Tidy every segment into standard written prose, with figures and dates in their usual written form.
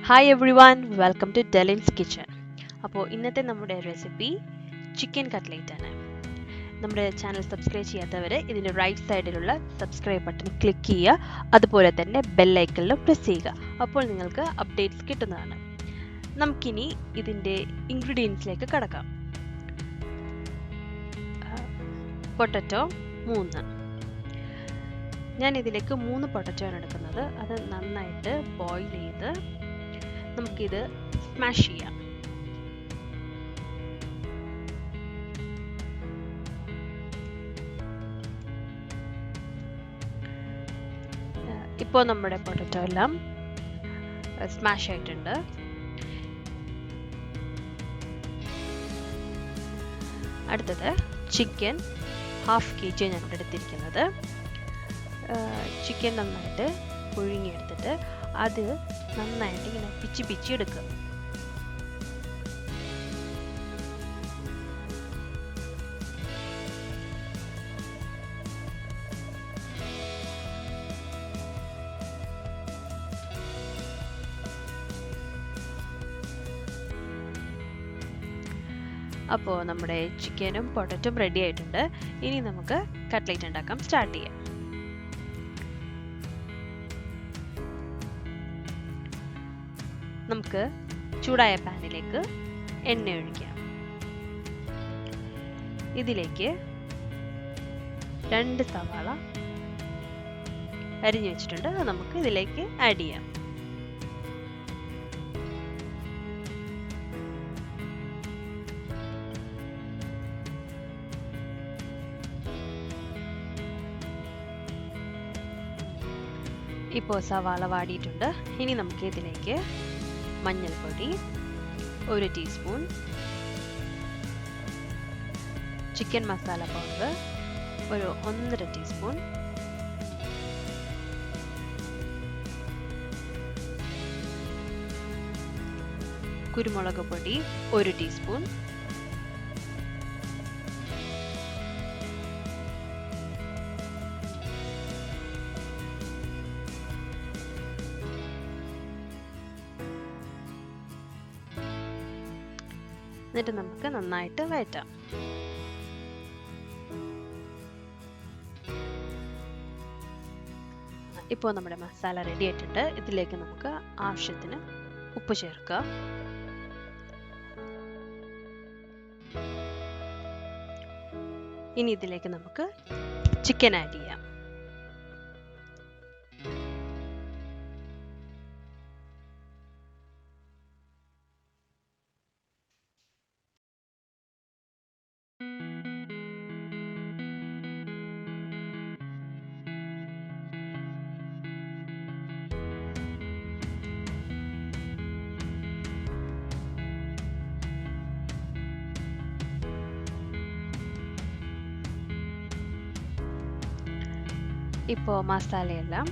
Hi everyone, welcome to Delin's Kitchen. അപ്പോൾ ഇന്നത്തെ നമ്മുടെ റെസിപ്പി ചിക്കൻ കട്ട്ലേറ്റ് ആണ്. നമ്മുടെ ചാനൽ സബ്സ്ക്രൈബ് ചെയ്യാത്തവർ ഇതിൻ്റെ റൈറ്റ് സൈഡിലുള്ള സബ്സ്ക്രൈബ് ബട്ടൺ ക്ലിക്ക് ചെയ്യുക, അതുപോലെ തന്നെ ബെൽ ഐക്കണിലും പ്രസ് ചെയ്യുക. അപ്പോൾ നിങ്ങൾക്ക് അപ്ഡേറ്റ്സ് കിട്ടുന്നതാണ്. നമുക്കിനി ഇതിൻ്റെ ഇൻഗ്രീഡിയൻസിലേക്ക് കടക്കാം. പൊട്ടറ്റോ 3. ഞാൻ ഇതിലേക്ക് 3 പൊട്ടറ്റോ ആണ് എടുക്കുന്നത്. അത് നന്നായിട്ട് ബോയിൽ ചെയ്ത് നമുക്കിത് സ്മാഷ് ചെയ്യാം. ഇപ്പോൾ നമ്മുടെ പൊട്ടറ്റോ എല്ലാം സ്മാഷ് ആയിട്ടുണ്ട്. അടുത്തത് ചിക്കൻ 1/2 kg ഞാൻ ഇവിടെ എടുത്തിരിക്കുന്നത്. ചിക്കൻ നന്നായിട്ട് പുഴുങ്ങിയെടുത്തിട്ട് അത് നന്നായിട്ട് ഇങ്ങനെ പിച്ചി എടുക്കുക. അപ്പോൾ നമ്മുടെ ചിക്കനും പൊട്ടറ്റും റെഡി ആയിട്ടുണ്ട്. ഇനി നമുക്ക് കട്ട്ലേറ്റ് ഉണ്ടാക്കാം, സ്റ്റാർട്ട് ചെയ്യാം. നമുക്ക് ചൂടായ പാനിലേക്ക് എണ്ണ ഒഴിക്കാം. ഇതിലേക്ക് 2 സവാള അരിഞ്ഞു വെച്ചിട്ടുണ്ട്. അത് നമുക്ക് ഇതിലേക്ക് ആഡ് ചെയ്യാം. ഇപ്പോൾ സവാള വാടിയിട്ടുണ്ട്. ഇനി നമുക്ക് ഇതിലേക്ക് മഞ്ഞൾപ്പൊടി 1 teaspoon, chicken masala powder 1.5 teaspoon, കുരുമുളക് പൊടി 1 ടീസ്പൂൺ, എന്നിട്ട് നമുക്ക് നന്നായിട്ട് വഴറ്റാം. ഇപ്പോൾ നമ്മുടെ മസാല റെഡി ആയിട്ടുണ്ട്. ഇതിലേക്ക് നമുക്ക് ആവശ്യത്തിന് ഉപ്പ് ചേർക്കുക. ഇനി ഇതിലേക്ക് നമുക്ക് ചിക്കൻ ആഡ് ചെയ്യാം. ഇപ്പോൾ മസാലയെല്ലാം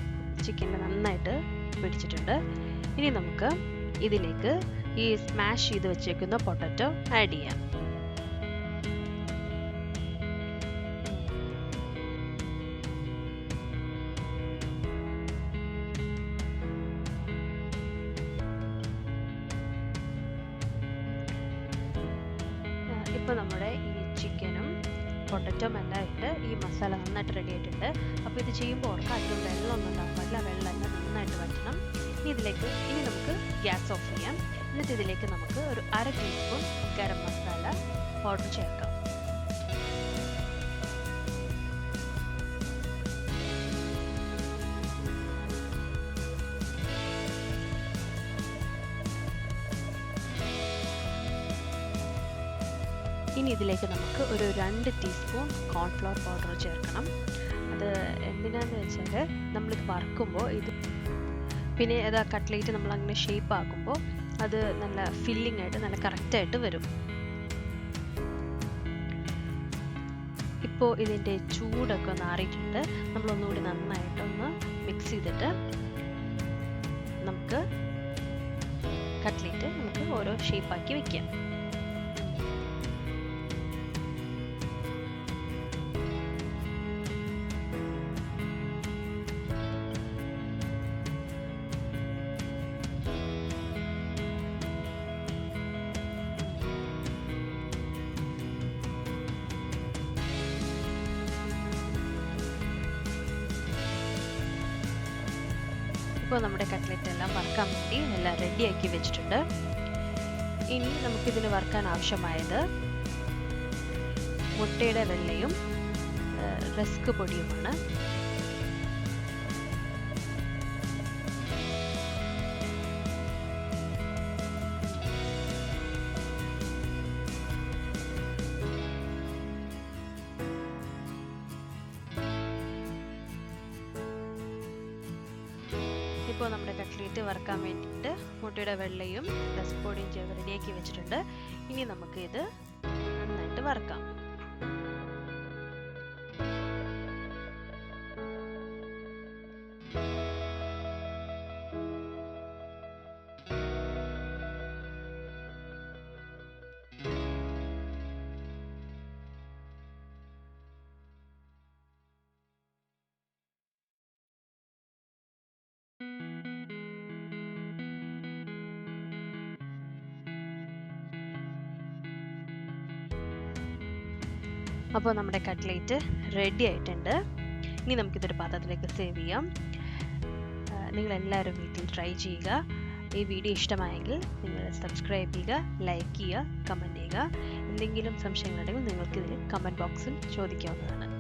ചിക്കനിൽ നന്നായിട്ട് പിടിച്ചിട്ടുണ്ട്. ഇനി നമുക്ക് ഇതിലേക്ക് ഈ സ്മാഷ് ചെയ്ത് വെച്ചേക്കുന്ന പൊട്ടറ്റോ ആഡ് ചെയ്യാം. ഇപ്പോൾ നമ്മുടെ ഈ ചിക്കനും പൊട്ടറ്റോം എല്ലാം ഇട്ട് ഈ മസാല നന്നായിട്ട് റെഡി ആയിട്ടുണ്ട്. അപ്പോൾ ഇത് ചെയ്യുമ്പോൾ ഓർക്കുക, അധികം വെള്ളമൊന്നും ഉണ്ടാകാൻ പാടില്ല. വെള്ളമെല്ലാം നന്നായിട്ട് വറ്റണം. ഇനി നമുക്ക് ഗ്യാസ് ഓഫ് ചെയ്യാം. എന്നിട്ട് ഇതിലേക്ക് നമുക്ക് 1/2 ടീസ്പൂൺ ഗരം മസാല പൗഡർ ചേർക്കാം. ഇനി ഇതിലേക്ക് നമുക്ക് 2 ടീസ്പൂൺ കോൺഫ്ലവർ പൗഡർ ചേർക്കണം. അത് എന്തിനാന്ന് വെച്ചാൽ നമ്മളിത് വറുക്കുമ്പോൾ പിന്നെ അത് കട്ട്ലേറ്റ് നമ്മൾ അങ്ങനെ ഷേപ്പ് ആക്കുമ്പോൾ അത് നല്ല ഫില്ലിംഗ് ആയിട്ട് നല്ല കറക്റ്റായിട്ട് വരും. ഇപ്പോൾ ഇതിൻ്റെ ചൂടൊക്കെ ഒന്ന് ആറിയിട്ടുണ്ട്. നമ്മളൊന്നുകൂടി നന്നായിട്ടൊന്ന് മിക്സ് ചെയ്തിട്ട് നമുക്ക് കട്ട്ലേറ്റ് നമുക്ക് ഓരോ ഷേപ്പാക്കി വെക്കാം. ഇപ്പോൾ നമ്മുടെ കട്ട്ലറ്റ് എല്ലാം വറുക്കാൻ വേണ്ടി എല്ലാം റെഡിയാക്കി വെച്ചിട്ടുണ്ട്. ഇനി നമുക്കിതിന് വറുക്കാൻ ആവശ്യമായത് മുട്ടയുടെ വെള്ളയും റസ്ക് പൊടിയുമാണ്. ഇപ്പോൾ നമ്മുടെ കട്ട്ലേറ്റ് വറുക്കാൻ വേണ്ടിയിട്ട് മുട്ടയുടെ വെള്ളയും റസ്ക് പൊടിയും ചേർത്ത് റെഡിയാക്കി വെച്ചിട്ടുണ്ട്. ഇനി നമുക്ക് ഇത് നന്നായിട്ട് വറുക്കാം. അപ്പോൾ നമ്മുടെ കട്ട്ലേറ്റ് റെഡി ആയിട്ടുണ്ട്. ഇനി നമുക്കിതൊരു പാത്രത്തിലേക്ക് സേവ് ചെയ്യാം. നിങ്ങളെല്ലാവരും വീട്ടിൽ ട്രൈ ചെയ്യുക. ഈ വീഡിയോ ഇഷ്ടമായെങ്കിൽ നിങ്ങൾ സബ്സ്ക്രൈബ് ചെയ്യുക, ലൈക്ക് ചെയ്യുക, കമൻറ്റ് ചെയ്യുക. എന്തെങ്കിലും സംശയങ്ങളുണ്ടെങ്കിൽ നിങ്ങൾക്കിതിൽ കമൻറ്റ് ബോക്സിൽ ചോദിക്കാവുന്നതാണ്.